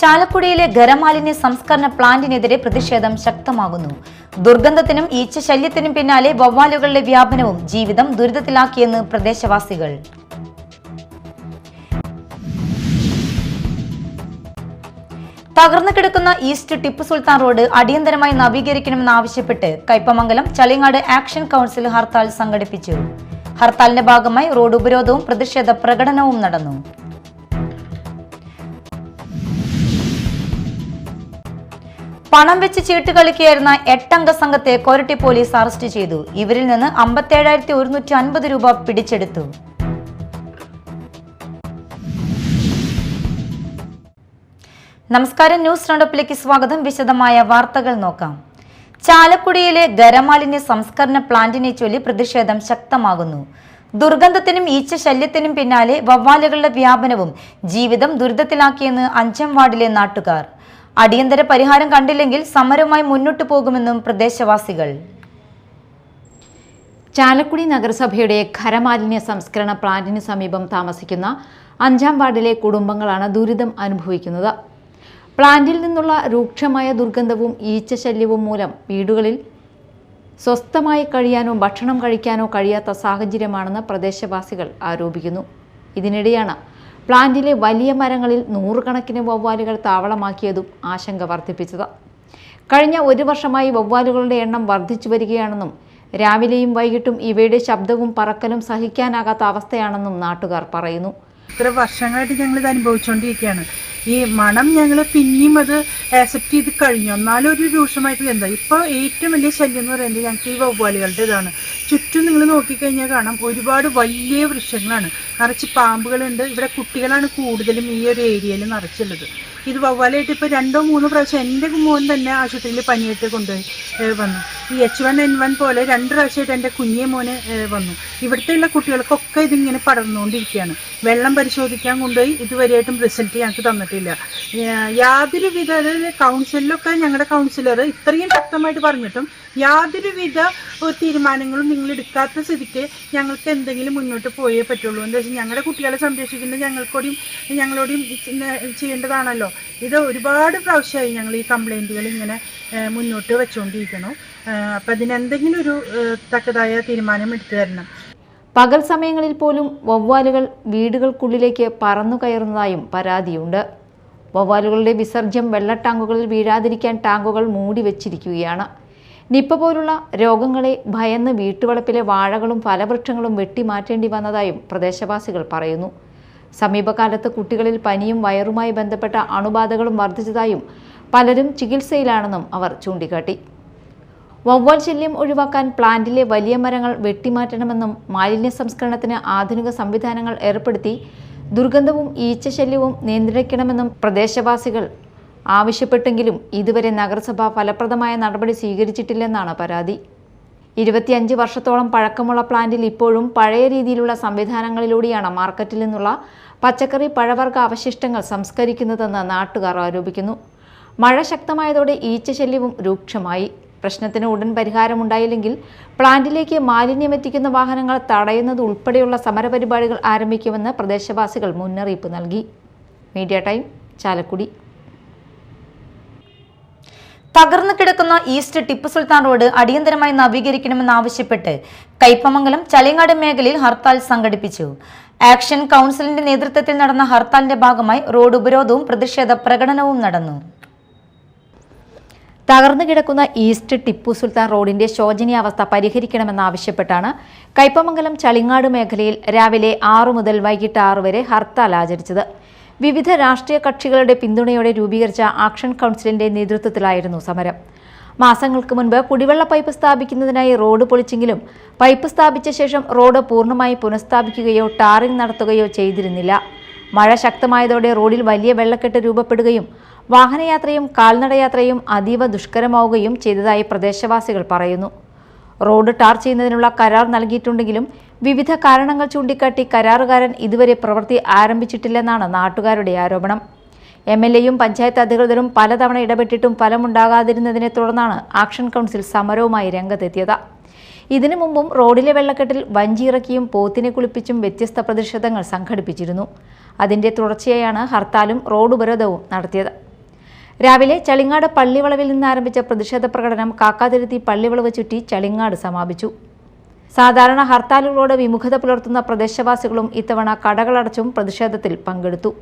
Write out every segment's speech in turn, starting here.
ചാലക്കുടിയിലെ ഖരമാലിന്യ സംസ്കരണ പ്ലാന്റിനെതിരെ പ്രതിഷേധം ശക്തമാകുന്നു. ദുർഗന്ധത്തിനും ഈച്ചശല്യത്തിനും പിന്നാലെ വവ്വാലുകളുടെ വ്യാപനവും ജീവിതം ദുരിതത്തിലാക്കിയെന്ന് പ്രദേശവാസികൾ. തകർന്നു കിടക്കുന്ന ഈസ്റ്റ് ടിപ്പു സുൽത്താൻ റോഡ് അടിയന്തരമായി നവീകരിക്കണമെന്നാവശ്യപ്പെട്ട് കയ്പമംഗലം ചളിങ്ങാട് ആക്ഷൻ കൗൺസിൽ ഹർത്താൽ സംഘടിപ്പിച്ചു. ഹർത്താലിന്റെ ഭാഗമായി റോഡ് ഉപരോധവും പ്രതിഷേധ പ്രകടനവും നടന്നു. പണം വെച്ച് ചീട്ട് കളിക്കുകയായിരുന്ന 8 അംഗ സംഘത്തെ കൊരട്ടി പോലീസ് അറസ്റ്റ് ചെയ്തു. ഇവരിൽ നിന്ന് 57,150 രൂപ പിടിച്ചെടുത്തു. നമസ്കാരം, ന്യൂസ് റൗണ്ടപ്പിലേക്ക് സ്വാഗതം. വിശദമായ വാർത്തകൾ നോക്കാം. ചാലക്കുടിയിലെ ഖരമാലിന്യ സംസ്കരണ പ്ലാന്റിനെ ചൊല്ലി പ്രതിഷേധം ശക്തമാകുന്നു. ദുർഗന്ധത്തിനും ഈച്ചശല്യത്തിനും പിന്നാലെ വവ്വാലുകളുടെ വ്യാപനവും ജീവിതം ദുരിതത്തിലാക്കിയെന്ന് 5ാം വാർഡിലെ നാട്ടുകാർ. അടിയന്തര പരിഹാരം കണ്ടില്ലെങ്കിൽ സമരവുമായി മുന്നോട്ടു പോകുമെന്നും പ്രദേശവാസികൾ. ചാലക്കുടി നഗരസഭയുടെ ഖരമാലിന്യ സംസ്കരണ പ്ലാന്റിന് സമീപം താമസിക്കുന്ന 5ാം വാർഡിലെ കുടുംബങ്ങളാണ് ദുരിതം അനുഭവിക്കുന്നത്. പ്ലാന്റിൽ നിന്നുള്ള രൂക്ഷമായ ദുർഗന്ധവും ഈച്ചശല്യവും മൂലം വീടുകളിൽ സ്വസ്ഥമായി കഴിയാനോ ഭക്ഷണം കഴിക്കാനോ കഴിയാത്ത സാഹചര്യമാണെന്ന് പ്രദേശവാസികൾ ആരോപിക്കുന്നു. ഇതിനിടെയാണ് പ്ലാന്റിലെ വലിയ മരങ്ങളിൽ 100 കണക്കിന് വവ്വാലുകൾ താവളമാക്കിയതും ആശങ്ക വർദ്ധിപ്പിച്ചത്. കഴിഞ്ഞ 1 വർഷമായി വവ്വാലുകളുടെ എണ്ണം വർദ്ധിച്ചു വരികയാണെന്നും രാവിലെയും വൈകിട്ടും ഇവയുടെ ശബ്ദവും പറക്കലും സഹിക്കാനാകാത്ത അവസ്ഥയാണെന്നും നാട്ടുകാർ പറയുന്നു. ഇത്ര വർഷങ്ങളായിട്ട് ഞങ്ങൾ ഇത് അനുഭവിച്ചുകൊണ്ടിരിക്കുകയാണ്. ഈ മണം ഞങ്ങൾ പിന്നെയും അത് ആക്സെപ്റ്റ് ചെയ്ത് കഴിഞ്ഞു. എന്നാലും ഒരു രൂക്ഷമായിട്ട് എന്താ ഇപ്പോൾ ഏറ്റവും വലിയ ശല്യം എന്ന് പറയുന്നത് ഞങ്ങൾക്ക് ഈ വവ്വാലുകളുടെ ഇതാണ്. ചുറ്റും നിങ്ങൾ നോക്കിക്കഴിഞ്ഞാൽ കാണാം, ഒരുപാട് വലിയ വൃക്ഷങ്ങളാണ്, നിറച്ച് പാമ്പുകളുണ്ട്. ഇവിടെ കുട്ടികളാണ് കൂടുതലും ഈ ഒരു ഏരിയയിൽ നിറച്ചുള്ളത്. ഇത് വവ്വാലായിട്ട് ഇപ്പോൾ 2-3 പ്രാവശ്യം എൻ്റെ മോൻ തന്നെ ആശുപത്രിയിൽ പനിയായിട്ട് കൊണ്ടുപോയി വന്നു. ഈ H1N1 പോലെ 2 പ്രാവശ്യമായിട്ട് എൻ്റെ കുഞ്ഞേ മോന് വന്നു. ഇവിടുത്തെയുള്ള കുട്ടികൾക്കൊക്കെ ഇതിങ്ങനെ പടർന്നുകൊണ്ടിരിക്കുകയാണ്. വെള്ളം പരിശോധിക്കാൻ കൊണ്ടുപോയി ഇതുവരെയായിട്ടും റിസൾട്ട് ഞങ്ങൾക്ക് തന്നിട്ടില്ല. യാതൊരുവിധ, അതായത് കൗൺസിലൊക്കെ ഞങ്ങളുടെ കൗൺസിലർ ഇത്രയും ശക്തമായിട്ട് പറഞ്ഞിട്ടും യാതൊരുവിധ തീരുമാനങ്ങളും നിങ്ങൾ എടുക്കാത്ത സ്ഥിതിക്ക് ഞങ്ങൾക്ക് എന്തെങ്കിലും മുന്നോട്ട് പോയേ പറ്റുള്ളൂ. എന്താ വെച്ചാൽ ഞങ്ങളുടെ കുട്ടികളെ സംരക്ഷിക്കുന്നത് ഞങ്ങളോടും ചെയ്യേണ്ടതാണല്ലോ. ഇത് ഒരുപാട് പ്രാവശ്യമായി ഞങ്ങൾ ഈ കംപ്ലൈൻറ്റുകൾ ഇങ്ങനെ മുന്നോട്ട് വെച്ചുകൊണ്ടിരിക്കണം. അപ്പം അതിനെന്തെങ്കിലും ഒരു തക്കതായ തീരുമാനം എടുത്തു തരണം. പകൽ സമയങ്ങളിൽ പോലും വവ്വാലുകൾ വീടുകൾക്കുള്ളിലേക്ക് പറന്നു കയറുന്നതായും പരാതിയുണ്ട്. വവ്വാലുകളുടെ വിസർജ്യം വെള്ള ടാങ്കുകളിൽ വീഴാതിരിക്കാൻ ടാങ്കുകൾ മൂടി വെച്ചിരിക്കുകയാണ്. നിപ്പ പോലുള്ള രോഗങ്ങളെ ഭയന്ന് വീട്ടുവളപ്പിലെ വാഴകളും ഫലവൃക്ഷങ്ങളും വെട്ടിമാറ്റേണ്ടി വന്നതായും പ്രദേശവാസികൾ പറയുന്നു. സമീപകാലത്ത് കുട്ടികളിൽ പനിയും വയറുമായി ബന്ധപ്പെട്ട അണുബാധകളും വർദ്ധിച്ചതായും പലരും ചികിത്സയിലാണെന്നും അവർ ചൂണ്ടിക്കാട്ടി. വവ്വാൽ ശല്യം ഒഴിവാക്കാൻ പ്ലാന്റിലെ വലിയ മരങ്ങൾ വെട്ടിമാറ്റണമെന്നും മാലിന്യ സംസ്കരണത്തിന് ആധുനിക സംവിധാനങ്ങൾ ഏർപ്പെടുത്തി ദുർഗന്ധവും ഈച്ചശല്യവും നിയന്ത്രിക്കണമെന്നും പ്രദേശവാസികൾ ആവശ്യപ്പെട്ടെങ്കിലും ഇതുവരെ നഗരസഭ ഫലപ്രദമായ നടപടി സ്വീകരിച്ചിട്ടില്ലെന്നാണ് പരാതി. 25 വർഷത്തോളം പഴക്കമുള്ള പ്ലാന്റിൽ ഇപ്പോഴും പഴയ രീതിയിലുള്ള സംവിധാനങ്ങളിലൂടെയാണ് മാർക്കറ്റിൽ നിന്നുള്ള പച്ചക്കറി പഴവർഗ അവശിഷ്ടങ്ങൾ സംസ്കരിക്കുന്നതെന്ന് നാട്ടുകാർ ആരോപിക്കുന്നു. മഴ ശക്തമായതോടെ ഈച്ചശല്യവും രൂക്ഷമായി. പ്രശ്നത്തിന് ഉടൻ പരിഹാരമുണ്ടായില്ലെങ്കിൽ പ്ലാന്റിലേക്ക് മാലിന്യമെത്തിക്കുന്ന വാഹനങ്ങൾ തടയുന്നത് ഉൾപ്പെടെയുള്ള സമരപരിപാടികൾ ആരംഭിക്കുമെന്ന് പ്രദേശവാസികൾ മുന്നറിയിപ്പ് നൽകി. Media time, Chalakudy. തകർന്നു കിടക്കുന്ന ഈസ്റ്റ് ടിപ്പു സുൽത്താൻ റോഡ് അടിയന്തരമായി നവീകരിക്കണമെന്നാവശ്യപ്പെട്ട് കയ്പമംഗലം ചളിങ്ങാട് മേഖലയിൽ ഹർത്താൽ സംഘടിപ്പിച്ചു. ആക്ഷൻ കൗൺസിലിന്റെ നേതൃത്വത്തിൽ നടന്ന ഹർത്താലിന്റെ ഭാഗമായി റോഡ് ഉപരോധവും പ്രതിഷേധ പ്രകടനവും നടന്നു. തകർന്നു കിടക്കുന്ന ഈസ്റ്റ് ടിപ്പു സുൽത്താൻ റോഡിന്റെ ശോചനീയാവസ്ഥ പരിഹരിക്കണമെന്നാവശ്യപ്പെട്ടാണ് കയ്പമംഗലം ചളിങ്ങാട് മേഖലയിൽ രാവിലെ 6 മുതൽ വൈകിട്ട് 6 വരെ ഹർത്താൽ ആചരിച്ചത്. വിവിധ രാഷ്ട്രീയ കക്ഷികളുടെ പിന്തുണയോടെ രൂപീകരിച്ച ആക്ഷൻ കൗൺസിലിന്റെ നേതൃത്വത്തിലായിരുന്നു സമരം. മാസങ്ങൾക്ക് മുൻപ് കുടിവെള്ള പൈപ്പ് സ്ഥാപിക്കുന്നതിനായി റോഡ് പൊളിച്ചെങ്കിലും പൈപ്പ് സ്ഥാപിച്ച ശേഷം റോഡ് പൂർണ്ണമായി പുനഃസ്ഥാപിക്കുകയോ ടാറിംഗ് നടത്തുകയോ ചെയ്തിരുന്നില്ല. മഴ ശക്തമായതോടെ റോഡിൽ വലിയ വെള്ളക്കെട്ട് രൂപപ്പെടുകയും വാഹനയാത്രയും കാൽനടയാത്രയും അതീവ ദുഷ്കരമാവുകയും ചെയ്തതായി പ്രദേശവാസികൾ പറയുന്നു. റോഡ് ടാർ ചെയ്യുന്നതിനുള്ള കരാർ നൽകിയിട്ടുണ്ടെങ്കിലും വിവിധ കാരണങ്ങൾ ചൂണ്ടിക്കാട്ടി കരാറുകാരൻ ഇതുവരെ പ്രവൃത്തി ആരംഭിച്ചിട്ടില്ലെന്നാണ് നാട്ടുകാരുടെ ആരോപണം. MLAയും പഞ്ചായത്ത് അധികൃതരും പലതവണ ഇടപെട്ടിട്ടും ഫലമുണ്ടാകാതിരുന്നതിനെ തുടർന്നാണ് ആക്ഷൻ കൗൺസിൽ സമരവുമായി രംഗത്തെത്തിയത്. ഇതിനു മുമ്പും റോഡിലെ വെള്ളക്കെട്ടിൽ വഞ്ചിയിറക്കിയും പോത്തിനെ കുളിപ്പിച്ചും വ്യത്യസ്ത പ്രതിഷേധങ്ങൾ സംഘടിപ്പിച്ചിരുന്നു. അതിന്റെ തുടർച്ചയായാണ് ഹർത്താലും റോഡ് ഉപരോധവും നടത്തിയത്. രാവിലെ ചളിങ്ങാട് പള്ളിവളവിൽ നിന്ന് ആരംഭിച്ച പ്രതിഷേധ പ്രകടനം കാക്കാതിരുത്തി പള്ളിവളവ് ചുറ്റി ചളിങ്ങാട് സമാപിച്ചു. സാധാരണ ഹർത്താലുകളോട് വിമുഖത പുലർത്തുന്ന പ്രദേശവാസികളും ഇത്തവണ കടകളടച്ചും പ്രതിഷേധത്തിൽ പങ്കെടുത്തു.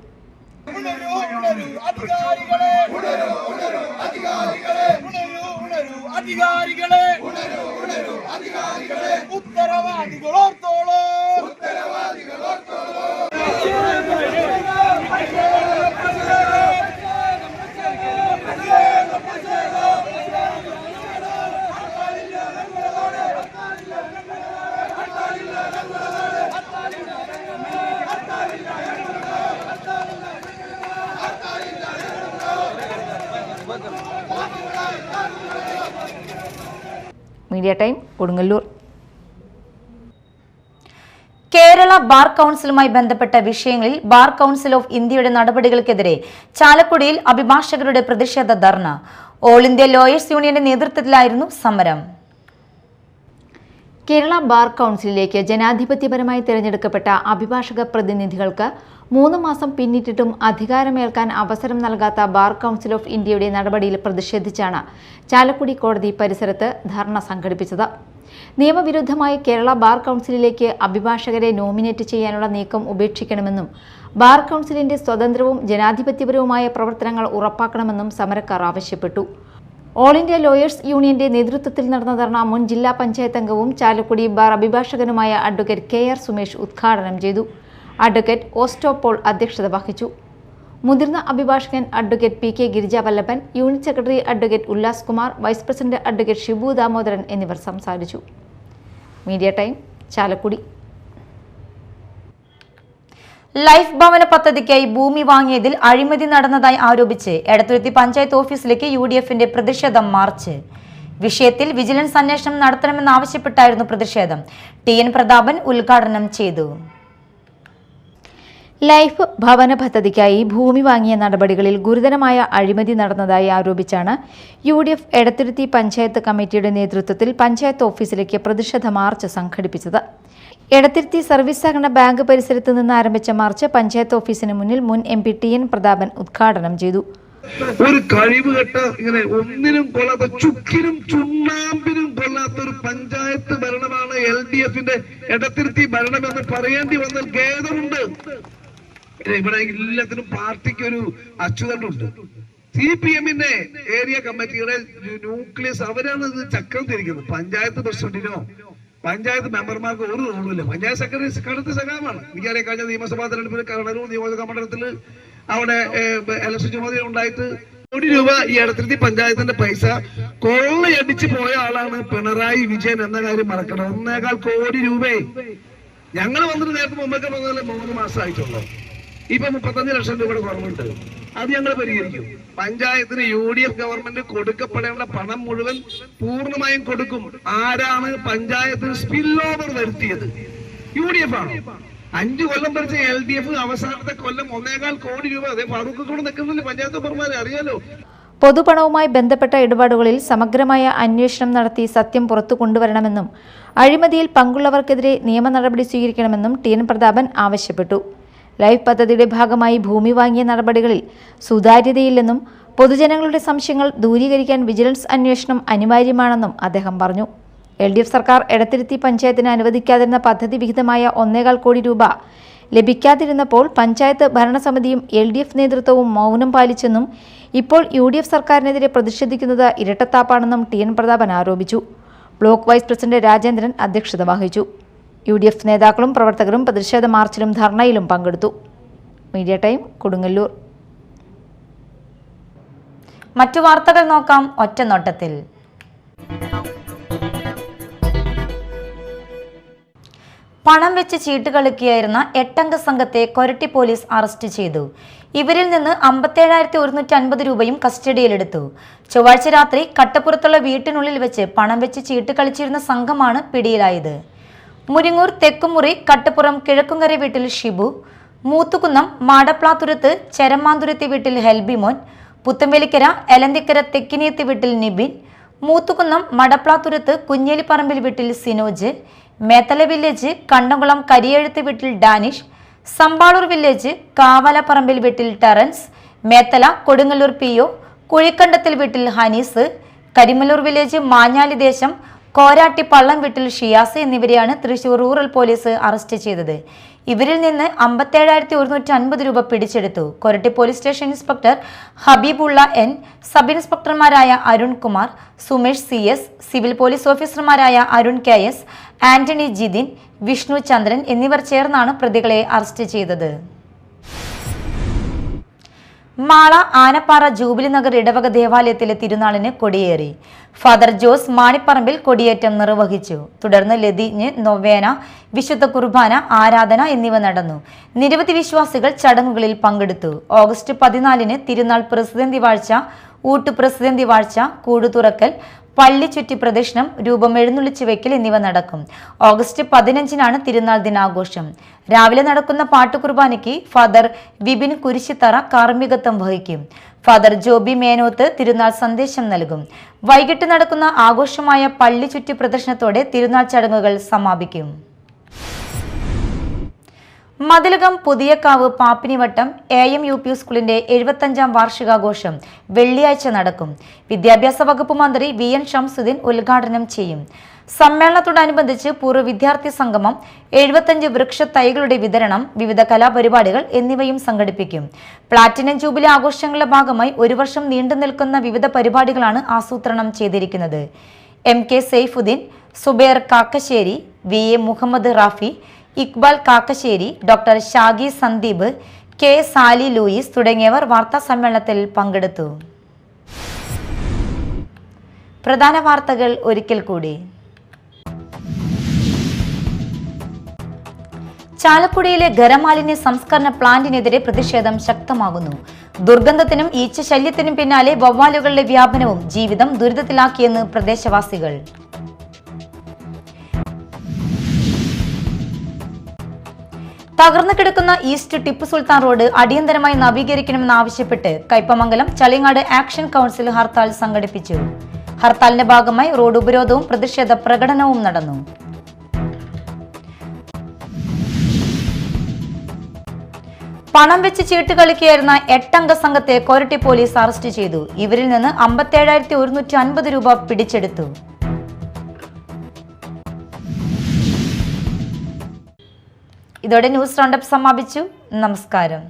Media time Kodungallur. Kerala bar കൗൺസിലുമായി ബന്ധപ്പെട്ട വിഷയങ്ങളിൽ ബാർ കൗൺസിൽ ഓഫ് ഇന്ത്യയുടെ നടപടികൾക്കെതിരെ ചാലക്കുടിയിൽ അഭിഭാഷകരുടെ പ്രതിഷേധ ധർണ. ഓൾ ഇന്ത്യ ലോയേഴ്സ് യൂണിയന്റെ നേതൃത്വത്തിലായിരുന്നു സമരം. കേരള ബാർ കൗൺസിലിലേക്ക് ജനാധിപത്യപരമായി തിരഞ്ഞെടുക്കപ്പെട്ട അഭിഭാഷക പ്രതിനിധികൾക്ക് 3 മാസം പിന്നിട്ടിട്ടും അധികാരമേൽക്കാൻ അവസരം നൽകാത്ത ബാർ കൗൺസിൽ ഓഫ് ഇന്ത്യയുടെ നടപടിയിൽ പ്രതിഷേധിച്ചാണ് ചാലക്കുടി കോടതി പരിസരത്ത് ധർണ സംഘടിപ്പിച്ചത്. നിയമവിരുദ്ധമായി കേരള ബാർ കൗൺസിലിലേക്ക് അഭിഭാഷകരെ നോമിനേറ്റ് ചെയ്യാനുള്ള നീക്കം ഉപേക്ഷിക്കണമെന്നും ബാർ കൗൺസിലിന്റെ സ്വതന്ത്രവും ജനാധിപത്യപരവുമായ പ്രവർത്തനങ്ങൾ ഉറപ്പാക്കണമെന്നും സമരക്കാർ ആവശ്യപ്പെട്ടു. ഓൾ ഇന്ത്യ ലോയേഴ്സ് യൂണിയന്റെ നേതൃത്വത്തിൽ നടന്ന ധർണ മുൻ ജില്ലാ പഞ്ചായത്ത് അംഗവും ചാലക്കുടി ബാർ അഭിഭാഷകനുമായ അഡ്വക്കേറ്റ് KR സുമേഷ് ഉദ്ഘാടനം ചെയ്തു. അഡ്വക്കേറ്റ് ഓസ്റ്റോ പോൾ അധ്യക്ഷത വഹിച്ചു. മുതിർന്ന അഭിഭാഷകൻ advocate PK Girija Vallabhan, unit secretary advocate Ullas Kumar, vice president advocate Shibu Damodaran എന്നിവർ സംസാരിച്ചു. Media time Chalakudy. ലൈഫ് ഭവന പദ്ധതിക്കായി ഭൂമി വാങ്ങിയതിൽ അഴിമതി നടന്നതായി ആരോപിച്ച് എടത്തുരുത്തി പഞ്ചായത്ത് ഓഫീസിലേക്ക് UDFന്റെ പ്രതിഷേധ മാർച്ച്. വിഷയത്തിൽ വിജിലൻസ് അന്വേഷണം നടത്തണമെന്നാവശ്യപ്പെട്ടായിരുന്നു പ്രതിഷേധം. TN പ്രതാപൻ ഉദ്ഘാടനം ചെയ്തു. ലൈഫ് ഭവന പദ്ധതിക്കായി ഭൂമി വാങ്ങിയ നടപടികളിൽ ഗുരുതരമായ അഴിമതി നടന്നതായി ആരോപിച്ചാണ് UDF എടത്തുരുത്തി പഞ്ചായത്ത് കമ്മിറ്റിയുടെ നേതൃത്വത്തിൽ പഞ്ചായത്ത് ഓഫീസിലേക്ക് പ്രതിഷേധ മാർച്ച് സംഘടിപ്പിച്ചത്. എടത്തുരുത്തി സർവീസ് സഹകരണ ബാങ്ക് പരിസരത്ത് നിന്ന് ആരംഭിച്ച മാർച്ച് പഞ്ചായത്ത് ഓഫീസിന് മുന്നിൽ മുൻ MP TN പ്രതാപൻ ഉദ്ഘാടനം ചെയ്തു. ഒരു കഴിവുകെട്ട ഇങ്ങനെ ഒന്നിനും കൊള്ളാത്ത ചുക്കിനും ചുണ്ണാമ്പിനും കൊള്ളാത്ത ഒരു പഞ്ചായത്ത് ഭരണമാണ് LDFന്റെ എടത്തുരുത്തി ഭരണമെന്ന് പറയേണ്ടി വന്നാൽ ഖേദമുണ്ട്. ഇവിടെ എല്ലാത്തിനും പാർട്ടിക്ക് ഒരു അച്ചുതണ്ടുണ്ട്. CPMന്റെ ഏരിയ കമ്മിറ്റിയുടെ ന്യൂക്ലിയസ് അവരാണ് ഇത് ചക്രം തിരിക്കുന്നത്. പഞ്ചായത്ത് പ്രസിഡന്റിനോ പഞ്ചായത്ത് മെമ്പർമാർക്ക് ഒരു റോളുമില്ല. പഞ്ചായത്ത് സെക്രട്ടറി കടുത്ത സഖാവാണ്. എനിക്കറിയാം, കഴിഞ്ഞ നിയമസഭാ തെരഞ്ഞെടുപ്പിൽ കണ്ണൂർ നിയോജക മണ്ഡലത്തിൽ അവിടെ ഇലക്ഷൻ ചുമതല ഉണ്ടായിട്ട് ₹1 കോടി ഈ എടത്തുരുത്തി പഞ്ചായത്തിന്റെ പൈസ കൊള്ളയടിച്ച് പോയ ആളാണ് പിണറായി വിജയൻ എന്ന കാര്യം മറക്കണം. 1.25 കോടി രൂപയെ ഞങ്ങൾ വന്നിട്ട് നേരത്തെ മുമ്പൊക്കെ വന്നാലും 3 മാസമായിട്ടുള്ളൂ. ഇപ്പൊ 35 ലക്ഷം രൂപയുടെ കുറവുണ്ട്. അത് ഞങ്ങൾ പരിഹരിക്കും. പഞ്ചായത്തിന് UDF ഗവൺമെന്റ് കൊടുക്കപ്പെടേണ്ട പണം മുഴുവൻ പൂർണ്ണമായും കൊടുക്കും. ആരാണ് പഞ്ചായത്തിന് സ്പിൽ ഓവർ വരുത്തിയത്? UDF ആണ്. 5 കൊല്ലം ഭരിച്ച LDF അവസാനത്തെ കൊല്ലം 1.25 കോടി രൂപ. അതേ ഫാറൂഖ് കൂടെ നിൽക്കുന്നില്ല പഞ്ചായത്ത് മെമ്പർമാരെ അറിയാലോ. പൊതുപണവുമായി ബന്ധപ്പെട്ട ഇടപാടുകളിൽ സമഗ്രമായ അന്വേഷണം നടത്തി സത്യം പുറത്തു കൊണ്ടുവരണമെന്നും അഴിമതിയിൽ പങ്കുള്ളവർക്കെതിരെ നിയമ നടപടി സ്വീകരിക്കണമെന്നും TN പ്രതാപൻ ആവശ്യപ്പെട്ടു. ലൈഫ് പദ്ധതിയുടെ ഭാഗമായി ഭൂമി വാങ്ങിയ നടപടികളിൽ സുതാര്യതയില്ലെന്നും പൊതുജനങ്ങളുടെ സംശയങ്ങൾ ദൂരീകരിക്കാൻ വിജിലൻസ് അന്വേഷണം അനിവാര്യമാണെന്നും അദ്ദേഹം പറഞ്ഞു. LDF സർക്കാർ എടത്തുരുത്തി പഞ്ചായത്തിന് അനുവദിക്കാതിരുന്ന പദ്ധതി വിഹിതമായ 1.25 കോടി രൂപ ലഭിക്കാതിരുന്നപ്പോൾ പഞ്ചായത്ത് ഭരണസമിതിയും LDF നേതൃത്വവും മൗനം പാലിച്ചെന്നും ഇപ്പോൾ UDF സർക്കാരിനെതിരെ പ്രതിഷേധിക്കുന്നത് ഇരട്ടത്താപ്പാണെന്നും TN പ്രതാപൻ ആരോപിച്ചു. ബ്ലോക്ക് വൈസ് പ്രസിഡന്റ് രാജേന്ദ്രൻ അധ്യക്ഷത വഹിച്ചു. UDF നേതാക്കളും പ്രവർത്തകരും പ്രതിഷേധ മാർച്ചിലും ധർണയിലും പങ്കെടുത്തു. Media time Kodungallur. മറ്റു വാർത്തകൾ നോക്കാം ഒറ്റനോട്ടത്തിൽ. പണം വെച്ച് ചീട്ട് കളിക്കുകയായിരുന്ന 8-അംഗ സംഘത്തെ കൊരട്ടി പോലീസ് അറസ്റ്റ് ചെയ്തു. ഇവരിൽ നിന്ന് 57,150 രൂപയും കസ്റ്റഡിയിലെടുത്തു. ചൊവ്വാഴ്ച രാത്രി കട്ടപ്പുറത്തുള്ള വീട്ടിനുള്ളിൽ വെച്ച് പണം വെച്ച് ചീട്ട് കളിച്ചിരുന്ന സംഘമാണ് പിടിയിലായത്. മുരിങ്ങൂർ തെക്കുമുറി കട്ടപ്പുറം കിഴക്കുംകര വീട്ടിൽ ഷിബു, മൂത്തുകുന്നം മാടപ്ലാത്തുരത്ത് ചെരമാന്തുരത്തി വീട്ടിൽ ഹെൽബിമോൻ, പുത്തമ്പേലിക്കര എലന്തിക്കര തെക്കിനിയത്തി വീട്ടിൽ നിബിൻ, മൂത്തുകുന്നം മടപ്ലാത്തുരത്ത് കുഞ്ഞേലിപ്പറമ്പിൽ വീട്ടിൽ സിനോജ്, മേത്തല വില്ലേജ് കണ്ടംകുളം കരിയെഴുത്ത് വീട്ടിൽ ഡാനിഷ്, സമ്പാളൂർ വില്ലേജ് കാവലപ്പറമ്പിൽ വീട്ടിൽ ടെറൻസ്, മേത്തല കൊടുങ്ങല്ലൂർ PO കുഴിക്കണ്ടത്തിൽ വീട്ടിൽ ഹനീസ്, കരിമല്ലൂർ വില്ലേജ് മാഞ്ഞാലി ദേശം കോരാട്ടി പള്ളം വീട്ടിൽ ഷിയാസ് എന്നിവരെയാണ് തൃശൂർ റൂറൽ പോലീസ് അറസ്റ്റ് ചെയ്തത്. ഇവരിൽ നിന്ന് 57,150 രൂപ പിടിച്ചെടുത്തു. Koratty police station inspector Habeebulla N, sub ഇൻസ്പെക്ടർമാരായ Arun Kumar, Sumesh CS, civil police ഓഫീസർമാരായ അരുൺ KS, ആന്റണി ജിതിൻ, വിഷ്ണു ചന്ദ്രൻ എന്നിവർ ചേർന്നാണ് പ്രതികളെ അറസ്റ്റ് ചെയ്തത്. മാള ആനപ്പാറ ജൂബിലി നഗർ ഇടവക ദേവാലയത്തിലെ തിരുനാളിന് കൊടിയേറി. ഫാദർ ജോസ് മാണിപ്പറമ്പിൽ കൊടിയേറ്റം നിർവഹിച്ചു. തുടർന്ന് ലതിഞ്ഞ്, നൊവേന, വിശുദ്ധ കുർബാന, ആരാധന എന്നിവ നടന്നു. നിരവധി വിശ്വാസികൾ ചടങ്ങുകളിൽ പങ്കെടുത്തു. ഓഗസ്റ്റ് 14-ന് തിരുനാൾ പ്രസിദ്ധി വാഴ്ച, ഊട്ട് പ്രസിദ്ധി വാഴ്ച, കൂടുതുറക്കൽ, പള്ളി ചുറ്റി പ്രദക്ഷിണം, രൂപം എഴുന്നള്ളിച്ചു വയ്ക്കൽ എന്നിവ നടക്കും. ഓഗസ്റ്റ് 15-നാണ് തിരുനാൾ ദിനാഘോഷം. രാവിലെ നടക്കുന്ന പാട്ടുകുർബാനയ്ക്ക് ഫാദർ വിപിൻ കുരിശിത്തറ കാർമ്മികത്വം വഹിക്കും. ഫാദർ ജോബി മേനോത്ത് തിരുനാൾ സന്ദേശം നൽകും. വൈകിട്ട് നടക്കുന്ന ആഘോഷമായ പള്ളി ചുറ്റി പ്രദക്ഷിണത്തോടെ തിരുനാൾ ചടങ്ങുകൾ സമാപിക്കും. മതിലകം പുതിയക്കാവ് പാപ്പിനിവട്ടം AM-UP സ്കൂളിന്റെ 75-ാം വാർഷികാഘോഷം വെള്ളിയാഴ്ച നടക്കും. വിദ്യാഭ്യാസ വകുപ്പ് മന്ത്രി VN ഷംസുദ്ദീൻ ഉദ്ഘാടനം ചെയ്യും. സമ്മേളനത്തോടനുബന്ധിച്ച് പൂർവ്വ വിദ്യാർത്ഥി സംഗമം, 75 വൃക്ഷ തൈകളുടെ വിതരണം, വിവിധ കലാപരിപാടികൾ എന്നിവയും സംഘടിപ്പിക്കും. പ്ലാറ്റിനം ജൂബിലി ആഘോഷങ്ങളുടെ ഭാഗമായി 1 വർഷം നീണ്ടു നിൽക്കുന്ന വിവിധ പരിപാടികളാണ് ആസൂത്രണം ചെയ്തിരിക്കുന്നത്. MK Saifuddin, Zubair Kakkassery, VA Muhammad Rafi, Iqbal Kakkassery, doctor Shagi Sandeep, K Sali Louis തുടങ്ങിയവർ വാർത്താ സമ്മേളനത്തിൽ പങ്കെടുത്തു. പ്രധാന വാർത്തകൾ ഒരിക്കൽ കൂടി. ചാലക്കുടിയിലെ ഖരമാലിന്യ സംസ്കരണ പ്ലാന്റിനെതിരെ പ്രതിഷേധം ശക്തമാകുന്നു. ദുർഗന്ധത്തിനും ഈച്ച ശല്യത്തിനും പിന്നാലെ വവ്വാലുകളുടെ വ്യാപനവും ജീവിതം ദുരിതത്തിലാക്കിയെന്ന് പ്രദേശവാസികൾ. തകർന്നു കിടക്കുന്ന ഈസ്റ്റ് ടിപ്പു സുൽത്താൻ റോഡ് അടിയന്തരമായി നവീകരിക്കണമെന്നാവശ്യപ്പെട്ട് കയ്പമംഗലം ചളിങ്ങാട് ആക്ഷൻ കൗൺസിൽ ഹർത്താൽ സംഘടിപ്പിച്ചു. ഹർത്താലിന്റെ ഭാഗമായി റോഡ് ഉപരോധവും പ്രതിഷേധ പ്രകടനവും നടന്നു. പണം വെച്ച് ചീട്ട് കളിക്കുകയായിരുന്ന 8-അംഗ സംഘത്തെ കൊരട്ടി പോലീസ് അറസ്റ്റ് ചെയ്തു. ഇവരിൽ നിന്ന് 57,150 രൂപ പിടിച്ചെടുത്തു. ഇതോടെ ന്യൂസ് റൗണ്ടപ്പ് സമാപിച്ചു. നമസ്കാരം.